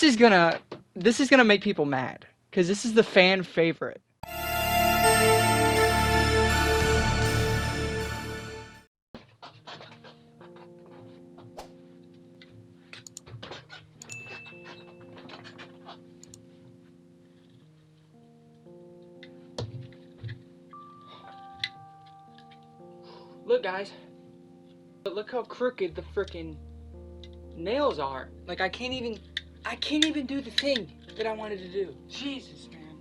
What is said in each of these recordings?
this is gonna make people mad because this is the fan favorite. Look, guys. Look how crooked the frickin' nails are. Like I can't even do the thing that I wanted to do. Jesus, man.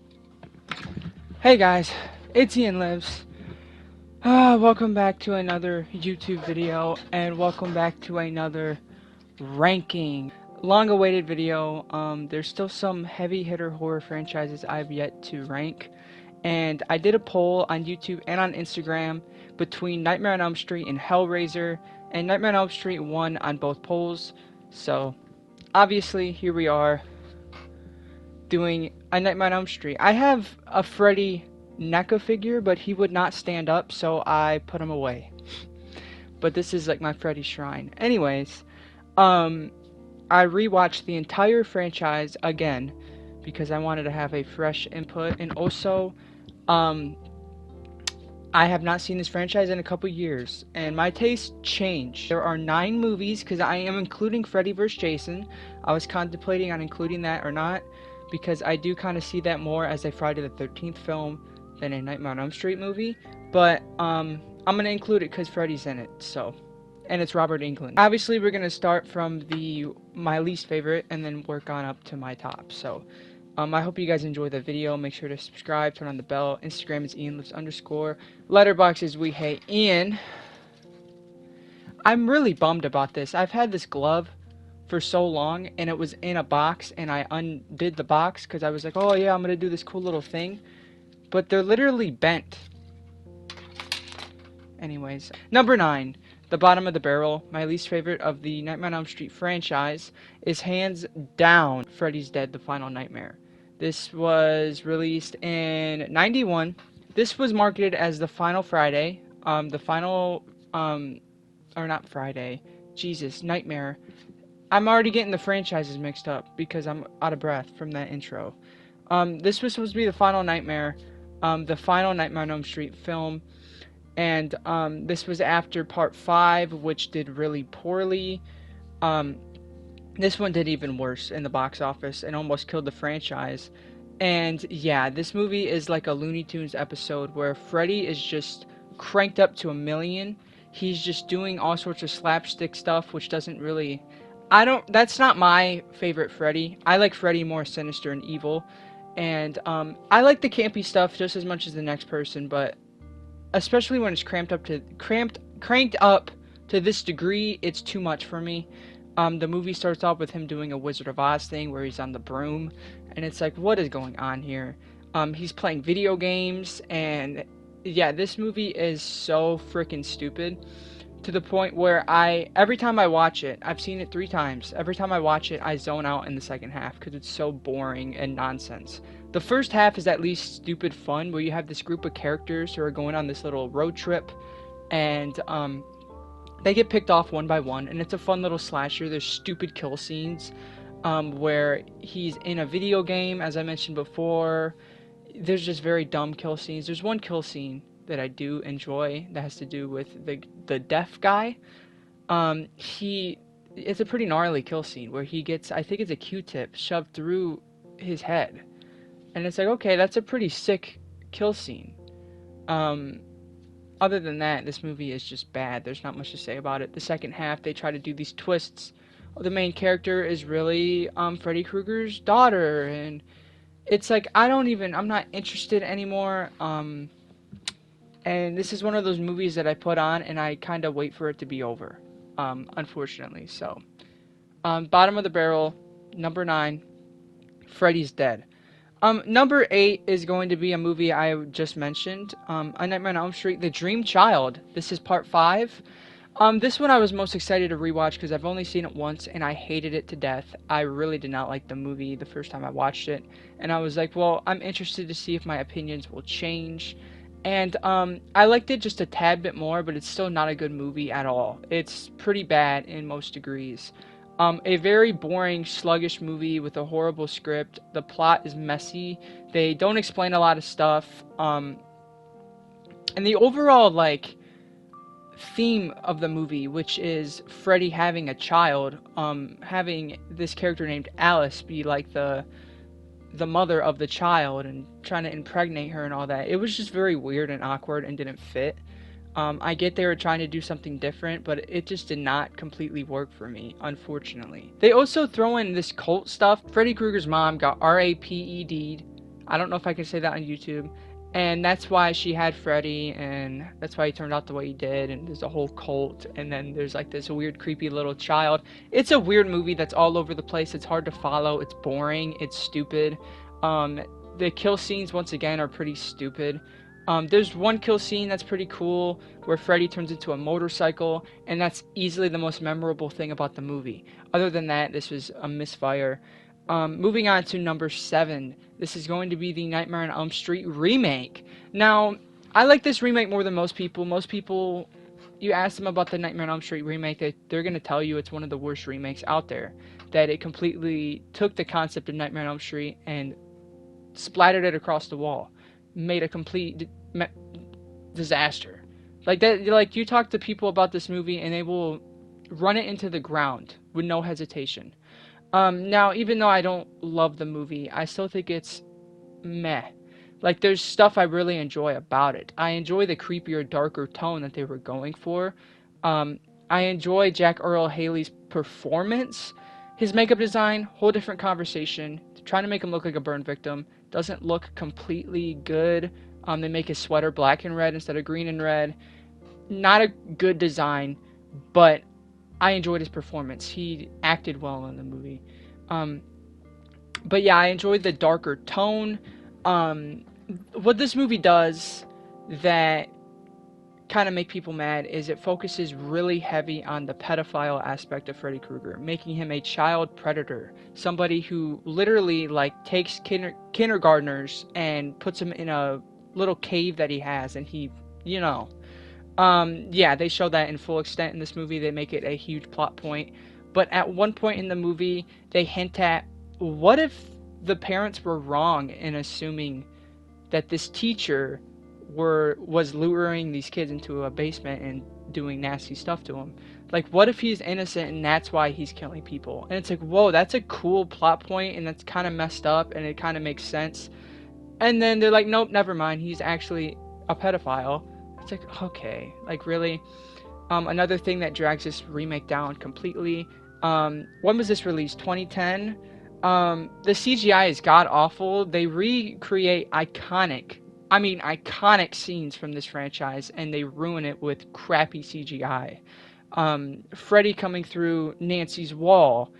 Hey guys, it's Ian Lives. Welcome back to another YouTube video, and welcome back to another ranking. Long awaited video. There's still some heavy hitter horror franchises I've yet to rank. And I did a poll on YouTube and on Instagram between Nightmare on Elm Street and Hellraiser, and Nightmare on Elm Street won on both polls. So, obviously, here we are doing a Nightmare on Elm Street. I have a Freddy NECA figure, but he would not stand up, so I put him away. But this is like my Freddy shrine. Anyways, I rewatched the entire franchise again because I wanted to have a fresh input, and also I have not seen this franchise in a couple years, and my taste changed. There are 9 movies, because I am including Freddy vs. Jason. I was contemplating on including that or not, because I do kind of see that more as a Friday the 13th film than a Nightmare on Elm Street movie. But I'm going to include it because Freddy's in it, so. And it's Robert Englund. Obviously, we're going to start from my least favorite and then work on up to my top, so. I hope you guys enjoyed the video. Make sure to subscribe, turn on the bell. Instagram is IanLives_. Letterboxd is wehateian. I'm really bummed about this. I've had this glove for so long, and it was in a box, and I undid the box because I was like, oh yeah, I'm going to do this cool little thing. But they're literally bent. Anyways. Number 9. The bottom of the barrel. My least favorite of the Nightmare on Elm Street franchise is hands down Freddy's Dead: The Final Nightmare. This was released in '91. This was marketed as the final Friday. Or not Friday. Jesus, Nightmare. I'm already getting the franchises mixed up because I'm out of breath from that intro. This was supposed to be the final Nightmare. The final Nightmare on Elm Street film. And this was after part 5, which did really poorly. This one did even worse in the box office and almost killed the franchise. And yeah, this movie is like a Looney Tunes episode where Freddy is just cranked up to 1,000,000. He's just doing all sorts of slapstick stuff, which doesn't really... That's not my favorite Freddy. I like Freddy more sinister and evil. And I like the campy stuff just as much as the next person, but especially when it's cranked up to this degree, it's too much for me. The movie starts off with him doing a Wizard of Oz thing where he's on the broom, and it's like, what is going on here? He's playing video games, and yeah, this movie is so freaking stupid to the point where every time I watch it, I've seen it 3 times, every time I watch it, I zone out in the second half because it's so boring and nonsense. The first half is at least stupid fun, where you have this group of characters who are going on this little road trip, and they get picked off one by one, and it's a fun little slasher. There's stupid kill scenes where he's in a video game, as I mentioned before. There's just very dumb kill scenes. There's one kill scene that I do enjoy that has to do with the deaf guy. It's a pretty gnarly kill scene where he gets, I think it's a Q-tip shoved through his head. And it's like, okay, that's a pretty sick kill scene. Other than that, this movie is just bad. There's not much to say about it. The second half, they try to do these twists. The main character is really Freddy Krueger's daughter, and it's like, I'm not interested anymore. And this is one of those movies that I put on, and I kind of wait for it to be over, unfortunately. So, bottom of the barrel, number 9, Freddy's Dead. Number 8 is going to be a movie I just mentioned, A Nightmare on Elm Street, The Dream Child. This is part 5. This one I was most excited to rewatch because I've only seen it once and I hated it to death. I really did not like the movie the first time I watched it, and I was like, well, I'm interested to see if my opinions will change. And I liked it just a tad bit more, but it's still not a good movie at all. It's pretty bad in most degrees. A very boring, sluggish movie with a horrible script. The plot is messy. They don't explain a lot of stuff. And the overall like theme of the movie, which is Freddy having a child, having this character named Alice be like the mother of the child and trying to impregnate her and all that. It was just very weird and awkward and didn't fit. I get they were trying to do something different, but it just did not completely work for me, unfortunately. They also throw in this cult stuff. Freddy Krueger's mom got RAPED'd. I don't know if I can say that on YouTube. And that's why she had Freddy, and that's why he turned out the way he did, and there's a whole cult, and then there's like this weird, creepy little child. It's a weird movie that's all over the place. It's hard to follow. It's boring. It's stupid. The kill scenes, once again, are pretty stupid. There's one kill scene that's pretty cool where Freddy turns into a motorcycle, and that's easily the most memorable thing about the movie. Other than that, this was a misfire. Moving on to number 7. This is going to be the Nightmare on Elm Street remake. Now, I like this remake more than most people. Most people, you ask them about the Nightmare on Elm Street remake, they're going to tell you it's one of the worst remakes out there. That it completely took the concept of Nightmare on Elm Street and splattered it across the wall. Made a complete disaster. Like that, like you talk to people about this movie and they will run it into the ground with no hesitation. Now, even though I don't love the movie, I still think it's meh. Like, there's stuff I really enjoy about it. I enjoy the creepier, darker tone that they were going for. I enjoy Jack Earl Haley's performance. His makeup design, whole different conversation. Trying to make him look like a burn victim. Doesn't look completely good. They make his sweater black and red instead of green and red. Not a good design, but I enjoyed his performance. He acted well in the movie. But yeah, I enjoyed the darker tone. What this movie does that kind of make people mad is it focuses really heavy on the pedophile aspect of Freddy Krueger, making him a child predator, somebody who literally like takes kindergartners and puts them in a little cave that he has, and he, you know, yeah, they show that in full extent in this movie. They make it a huge plot point. But at one point in the movie, they hint at, what if the parents were wrong in assuming that this teacher was luring these kids into a basement and doing nasty stuff to them? Like, what if he's innocent and that's why he's killing people? And it's like, whoa, that's a cool plot point, and that's kind of messed up, and it kind of makes sense. And then they're like, nope, never mind, he's actually a pedophile. It's like, okay, like really? Another thing that drags this remake down completely. When was this released? 2010? The CGI is god-awful. They recreate iconic scenes from this franchise, and they ruin it with crappy CGI. Freddy coming through Nancy's wall,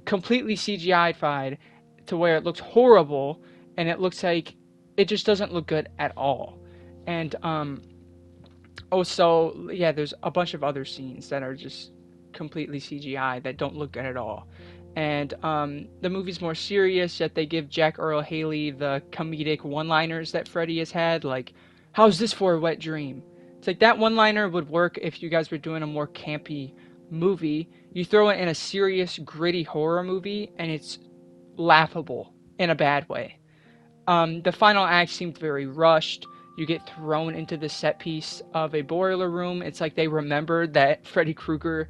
completely CGI-fied to where it looks horrible, and it looks like it just doesn't look good at all. And, also, yeah, there's a bunch of other scenes that are just completely CGI that don't look good at all. And the movie's more serious, yet they give Jack Earl Haley the comedic one-liners that Freddy has had, like, how's this for a wet dream? It's like, that one-liner would work if you guys were doing a more campy movie. You throw it in a serious, gritty horror movie, and it's laughable in a bad way. The final act seemed very rushed. You get thrown into the set piece of a boiler room. It's like they remembered that Freddy Krueger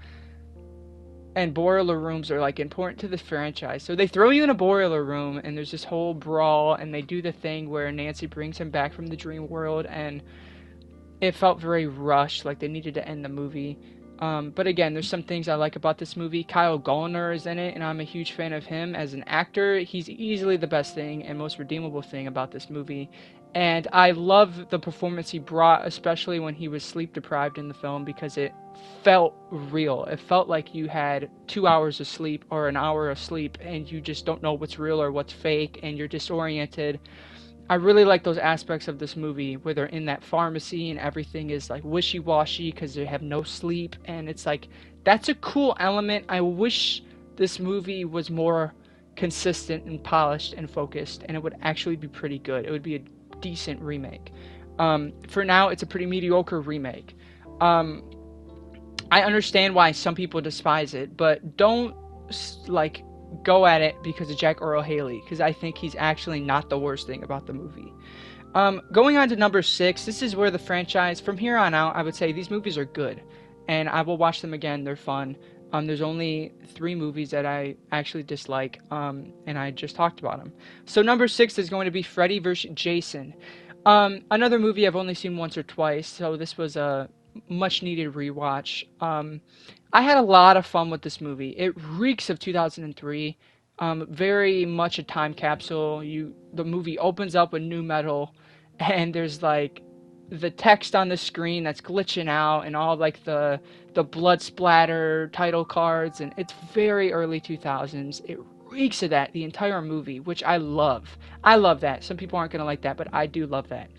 and boiler rooms are like important to the franchise. So they throw you in a boiler room and there's this whole brawl, and they do the thing where Nancy brings him back from the dream world, and it felt very rushed, like they needed to end the movie. But again, there's some things I like about this movie. Kyle Gallner is in it, and I'm a huge fan of him as an actor. He's easily the best thing and most redeemable thing about this movie. And I love the performance he brought, especially when he was sleep deprived in the film, because it felt real. It felt like you had 2 hours of sleep or an hour of sleep, and you just don't know what's real or what's fake, and you're disoriented. I really like those aspects of this movie where they're in that pharmacy and everything is like wishy-washy because they have no sleep, and it's like, that's a cool element. I wish this movie was more consistent and polished and focused, and it would actually be pretty good. It would be a decent remake. For now, it's a pretty mediocre remake. I understand why some people despise it, but don't like go at it because of Jack Earl Haley, because I think he's actually not the worst thing about the movie. Going on to number 6, this is where the franchise, from here on out, I would say these movies are good, and I will watch them again. They're fun. There's only 3 movies that I actually dislike, and I just talked about them. So number 6 is going to be Freddy vs. Jason. Another movie I've only seen once or twice, so this was a much needed rewatch. I had a lot of fun with this movie. It reeks of 2003. Very much a time capsule. The movie opens up with new metal, and there's like the text on the screen that's glitching out, and all like the blood splatter title cards, and it's very early 2000s. It reeks of that the entire movie, which I love. I love that. Some people aren't gonna like that, but I do love that.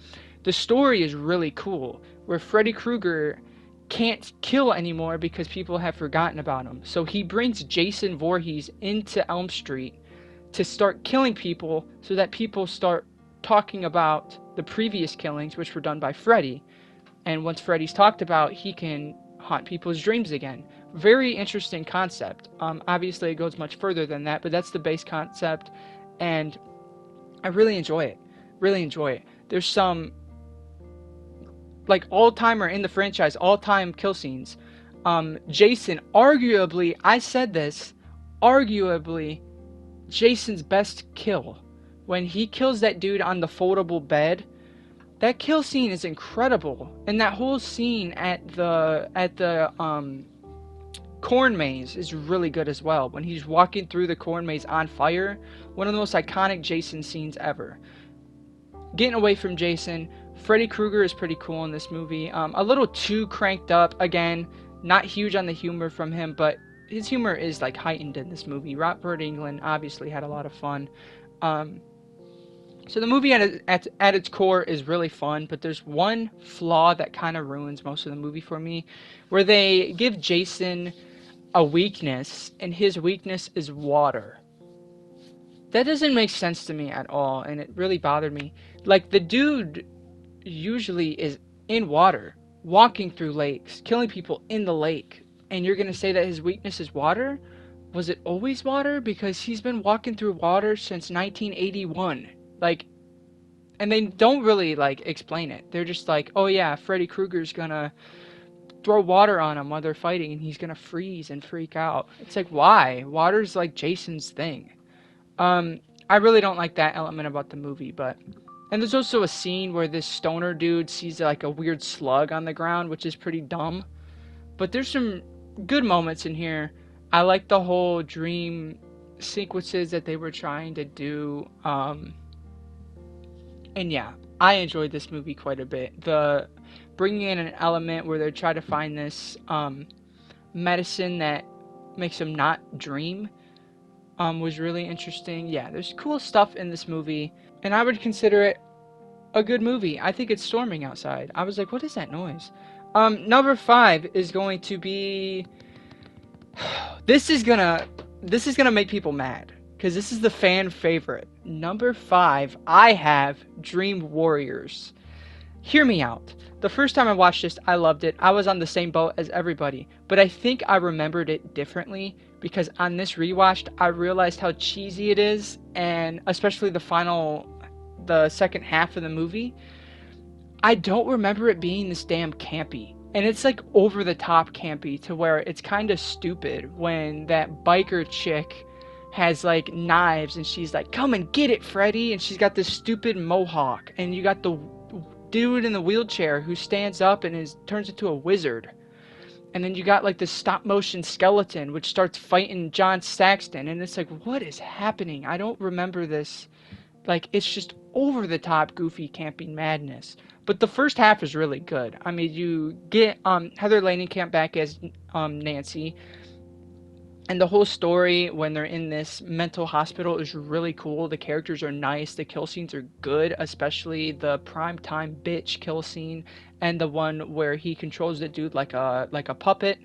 The story is really cool, where Freddy Krueger can't kill anymore because people have forgotten about him. So he brings Jason Voorhees into Elm Street to start killing people so that people start talking about the previous killings, which were done by Freddy. And once Freddy's talked about, he can haunt people's dreams again. Very interesting concept. Obviously, it goes much further than that, but that's the base concept, and I really enjoy it. Really enjoy it. There's some like all-timer in the franchise, all-time kill scenes. Jason, arguably, I said this, arguably, Jason's best kill. When he kills that dude on the foldable bed, that kill scene is incredible. And that whole scene at the corn maze is really good as well. When he's walking through the corn maze on fire, one of the most iconic Jason scenes ever. Getting away from Jason, Freddy Krueger is pretty cool in this movie. A little too cranked up. Again, not huge on the humor from him, but his humor is like heightened in this movie. Robert Englund obviously had a lot of fun. So the movie at its core is really fun, but there's one flaw that kind of ruins most of the movie for me, where they give Jason a weakness, and his weakness is water. That doesn't make sense to me at all, and it really bothered me. Like, the dude usually is in water, walking through lakes, killing people in the lake, and you're gonna say that his weakness is water? Was it always water? Because he's been walking through water since 1981. Like, and they don't really, like, explain it. They're just like, oh yeah, Freddy Krueger's gonna throw water on him while they're fighting, and he's gonna freeze and freak out. It's like, why? Water's like Jason's thing. I really don't like that element about the movie, but... And there's also a scene where this stoner dude sees like a weird slug on the ground, which is pretty dumb. But there's some good moments in here. I like the whole dream sequences that they were trying to do. And yeah, I enjoyed this movie quite a bit. The bringing in an element where they try to find this medicine that makes them not dream was really interesting. Yeah, there's cool stuff in this movie, and I would consider it a good movie. I think it's storming outside. I was like, what is that noise? Number 5 is going to be... This is gonna make people mad, because this is the fan favorite. Number 5, I have Dream Warriors. Hear me out. The first time I watched this, I loved it. I was on the same boat as everybody, but I think I remembered it differently, because on this rewatch, I realized how cheesy it is, and especially the second half of the movie. I don't remember it being this damn campy. And it's like over the top campy to where it's kind of stupid when that biker chick has like knives and she's like, come and get it, Freddy. And she's got this stupid mohawk. And you got the dude in the wheelchair who stands up and turns into a wizard. And then you got like this stop motion skeleton which starts fighting John Saxton. And it's like, what is happening? I don't remember this. Like, it's just over the top goofy camping madness. But the first half is really good. I mean, you get Heather Langenkamp back as Nancy. And the whole story when they're in this mental hospital is really cool. The characters are nice. The kill scenes are good, especially the primetime bitch kill scene and the one where he controls the dude like a puppet.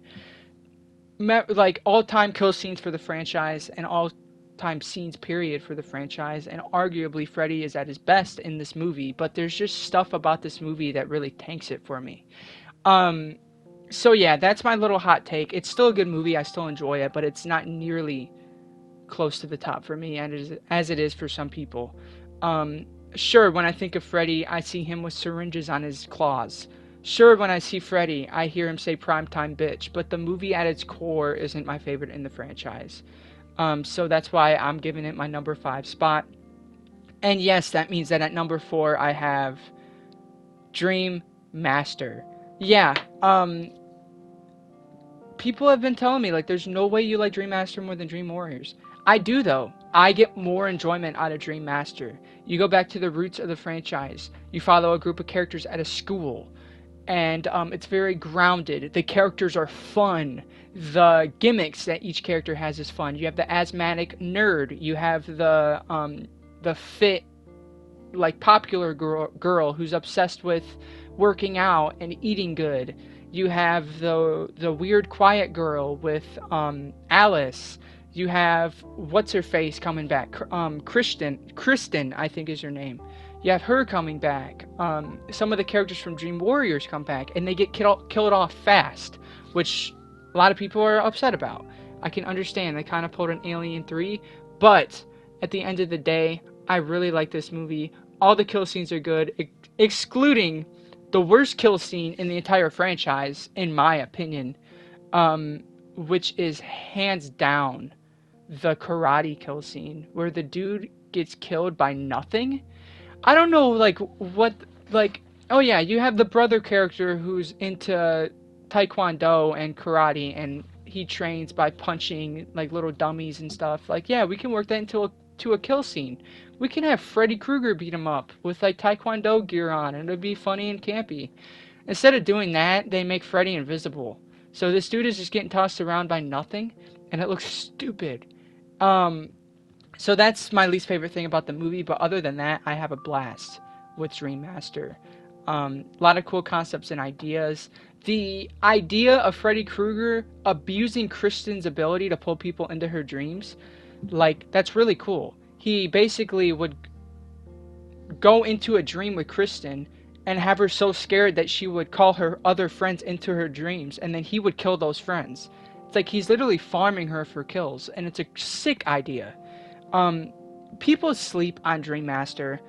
Like, all-time kill scenes for the franchise and all-time scenes period for the franchise, and arguably Freddy is at his best in this movie, but there's just stuff about this movie that really tanks it for me. So yeah, that's my little hot take. It's still a good movie. I still enjoy it, but it's not nearly close to the top for me, and as it is for some people. Um, sure, when I think of Freddy, I see him with syringes on his claws. Sure, when I see Freddy, I hear him say "primetime bitch," but the movie at its core isn't my favorite in the franchise. So that's why I'm giving it my number 5 spot. And yes, that means that at number 4 I have Dream Master. Yeah, people have been telling me like there's no way you like Dream Master more than Dream Warriors. I do though. I get more enjoyment out of Dream Master. You go back to the roots of the franchise. You follow a group of characters at a school, and it's very grounded. The characters are fun. The gimmicks that each character has is fun. You have the asthmatic nerd. You have the fit, like popular girl who's obsessed with working out and eating good. You have the weird quiet girl with Alice. You have what's her face coming back. Kristen, I think is her name. You have her coming back. Some of the characters from Dream Warriors come back, and they get killed off fast, which a lot of people are upset about. I can understand. They kind of pulled an Alien 3, but at the end of the day, I really like this movie. All the kill scenes are good, excluding the worst kill scene in the entire franchise, in my opinion, which is hands down the karate kill scene, where the dude gets killed by nothing. I don't know, like, what, like, oh yeah, you have the brother character who's into taekwondo and karate, and he trains by punching, like, little dummies and stuff. Like, yeah, we can work that into a kill scene. We can have Freddy Krueger beat him up with, like, taekwondo gear on, and it'll be funny and campy. Instead of doing that, they make Freddy invisible. So this dude is just getting tossed around by nothing, and it looks stupid. So that's my least favorite thing about the movie, but other than that, I have a blast with Dream Master. A lot of cool concepts and ideas. The idea of Freddy Krueger abusing Kristen's ability to pull people into her dreams, like, that's really cool. He basically would go into a dream with Kristen and have her so scared that she would call her other friends into her dreams, and then he would kill those friends. It's like he's literally farming her for kills, and it's a sick idea. People sleep on Dream Master.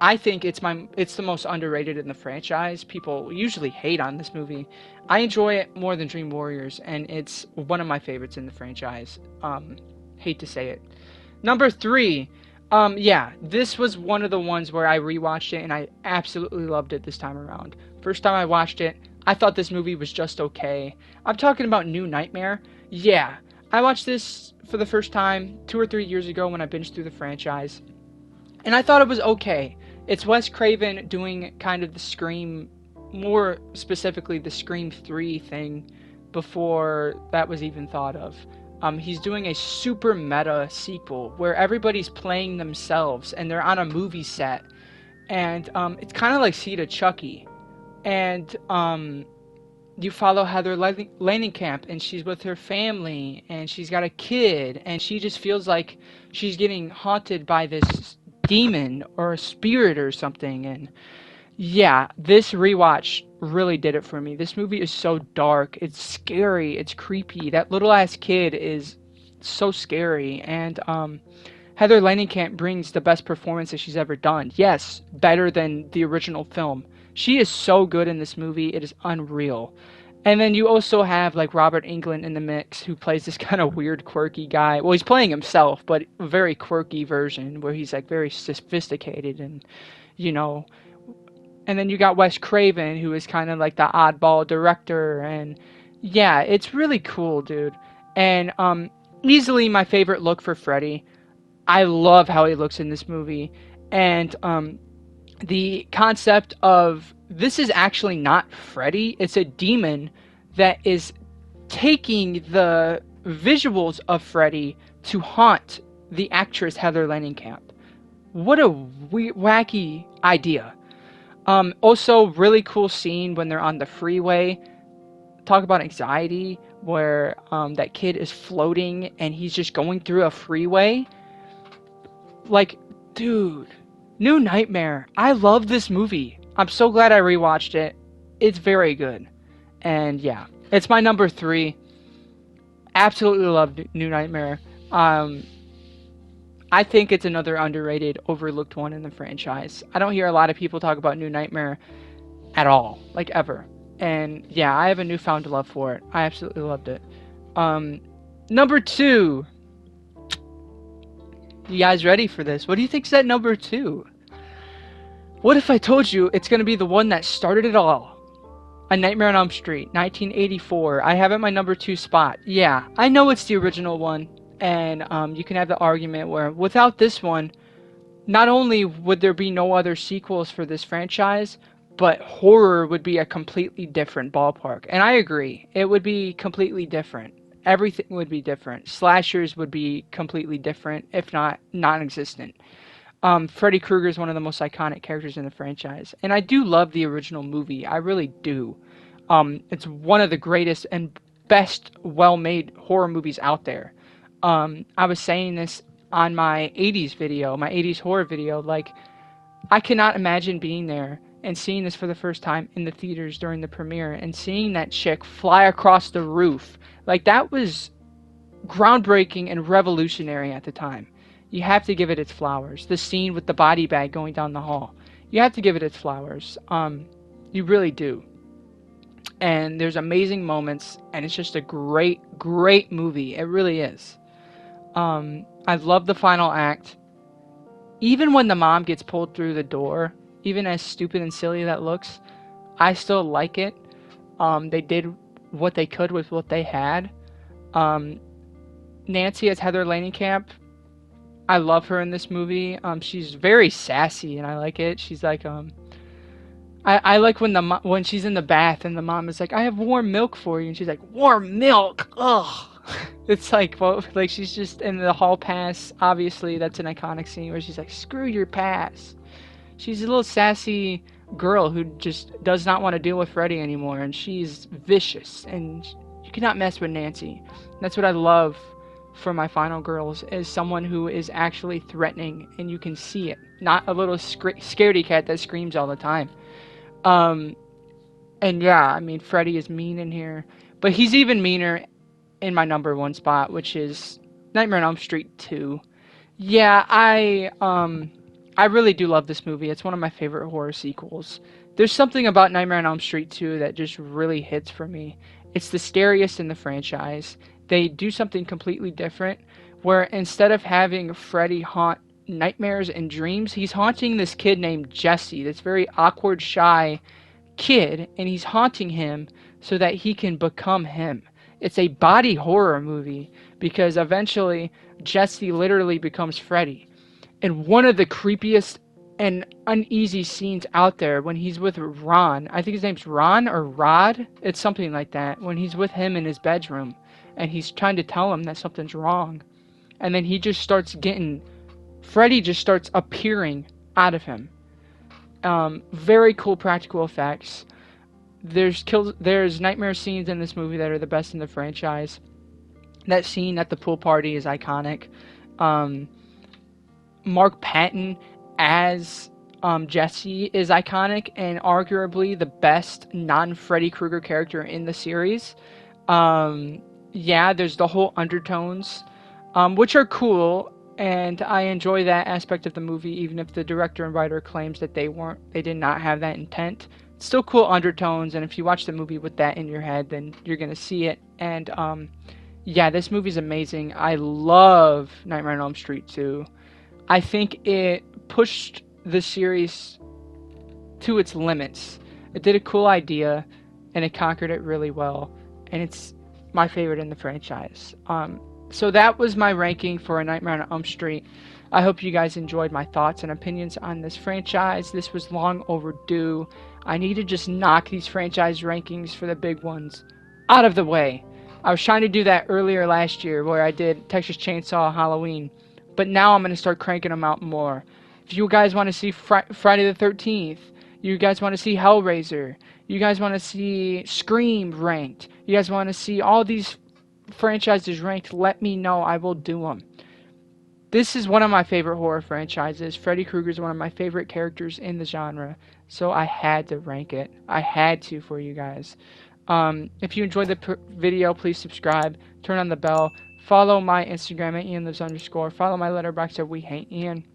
I think it's the most underrated in the franchise. People usually hate on this movie. I enjoy it more than Dream Warriors, and it's one of my favorites in the franchise. Hate to say it. Number 3. Yeah, this was one of the ones where I rewatched it, and I absolutely loved it this time around. First time I watched it, I thought this movie was just okay. I'm talking about New Nightmare. Yeah, I watched this for the first time 2 or 3 years ago when I binged through the franchise, and I thought it was okay. It's Wes Craven doing kind of the Scream, more specifically the Scream 3 thing, before that was even thought of. He's doing a super meta sequel where everybody's playing themselves and they're on a movie set, and it's kind of like Seed of Chucky, and you follow Heather Langenkamp, and she's with her family, and she's got a kid, and she just feels like she's getting haunted by this demon or a spirit or something. And yeah, this rewatch really did it for me. This movie is so dark, it's scary, it's creepy. That little ass kid is so scary, and Heather Langenkamp brings the best performance that she's ever done. Yes, better than the original film. She is so good in this movie, it is unreal. And then you also have like Robert Englund in the mix, who plays this kind of weird, quirky guy. Well, he's playing himself, but a very quirky version where he's like very sophisticated and, you know. And then you got Wes Craven, who is kind of like the oddball director. And yeah, it's really cool, dude. And easily my favorite look for Freddy. I love how he looks in this movie. And the concept of this is actually not Freddy, it's a demon that is taking the visuals of Freddy to haunt the actress Heather Langenkamp. What a wacky idea. Also, really cool scene when they're on the freeway. Talk about anxiety, where that kid is floating and he's just going through a freeway. Like, dude, New Nightmare. I love this movie. I'm so glad I rewatched it. It's very good. And yeah. It's my number 3. Absolutely love New Nightmare. Um, I think it's another underrated, overlooked one in the franchise. I don't hear a lot of people talk about New Nightmare at all, like ever. And yeah, I have a newfound love for it. I absolutely loved it. Um, Number 2. You guys ready for this? What do you think's at number 2? What if I told you it's gonna be the one that started it all? A Nightmare on Elm Street, 1984. I have it my number 2 spot. Yeah, I know it's the original one, and you can have the argument where without this one, not only would there be no other sequels for this franchise, but horror would be a completely different ballpark. And I agree, it would be completely different. Everything would be different. Slashers would be completely different, if not non-existent. Freddy Krueger is one of the most iconic characters in the franchise, and I do love the original movie. I really do. It's one of the greatest and best well-made horror movies out there. I was saying this on my 80s video, my 80s horror video. Like, I cannot imagine being there and seeing this for the first time in the theaters during the premiere and seeing that chick fly across the roof. Like, that was groundbreaking and revolutionary at the time. You have to give it its flowers. The scene with the body bag going down the hall. You have to give it its flowers. You really do. And there's amazing moments, and it's just a great, great movie. It really is. I love the final act. Even when the mom gets pulled through the door, even as stupid and silly that looks, I still like it. They did what they could with what they had. Nancy as Heather Langenkamp, I love her in this movie. She's very sassy, and I like it. She's like, I like when she's in the bath and the mom is like, "I have warm milk for you," and she's like, "Warm milk? Ugh." It's like, well, like she's just in the hall pass. Obviously, that's an iconic scene where she's like, "Screw your pass." She's a little sassy girl who just does not want to deal with Freddy anymore, and she's vicious, and you cannot mess with Nancy. That's what I love for my final girls, is someone who is actually threatening, and you can see it, not a little scaredy cat that screams all the time. And yeah, I mean, Freddy is mean in here, but he's even meaner in my number 1 spot, which is Nightmare on Elm Street 2. Yeah, I really do love this movie. It's one of my favorite horror sequels. There's something about Nightmare on Elm Street 2 that just really hits for me. It's the scariest in the franchise. They do something completely different, where instead of having Freddy haunt nightmares and dreams, he's haunting this kid named Jesse, this very awkward, shy kid, and he's haunting him so that he can become him. It's a body horror movie, because eventually Jesse literally becomes Freddy. And one of the creepiest and uneasy scenes out there, when he's with Ron, I think his name's Ron or Rod, it's something like that, when he's with him in his bedroom, and he's trying to tell him that something's wrong. And then he just starts Freddy just starts appearing out of him. Very cool practical effects. There's nightmare scenes in this movie that are the best in the franchise. That scene at the pool party is iconic. Mark Patton as Jesse is iconic, and arguably the best non-Freddy Krueger character in the series. Yeah, there's the whole undertones, which are cool, and I enjoy that aspect of the movie, even if the director and writer claims that they did not have that intent. It's still cool undertones, and if you watch the movie with that in your head, then you're gonna see it. And yeah, this movie's amazing. I love Nightmare on Elm Street 2. I think it pushed the series to its limits. It did a cool idea, and it conquered it really well, and it's my favorite in the franchise. So that was my ranking for A Nightmare on Elm Street. I hope you guys enjoyed my thoughts and opinions on this franchise. This was long overdue. I need to just knock these franchise rankings for the big ones out of the way. I was trying to do that earlier last year, where I did Texas Chainsaw Halloween, but now I'm going to start cranking them out more. If you guys want to see Friday the 13th, you guys want to see Hellraiser, you guys want to see Scream ranked, you guys want to see all these franchises ranked, let me know. I will do them. This is one of my favorite horror franchises. Freddy Krueger is one of my favorite characters in the genre, so I had to rank it. I had to for you guys. If you enjoyed the video, please subscribe, turn on the bell, follow my Instagram at @IanLives_, follow my Letterboxd at wehateian.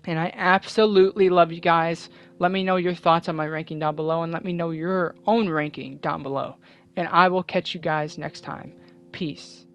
And I absolutely love you guys. Let me know your thoughts on my ranking down below, and let me know your own ranking down below. And I will catch you guys next time. Peace.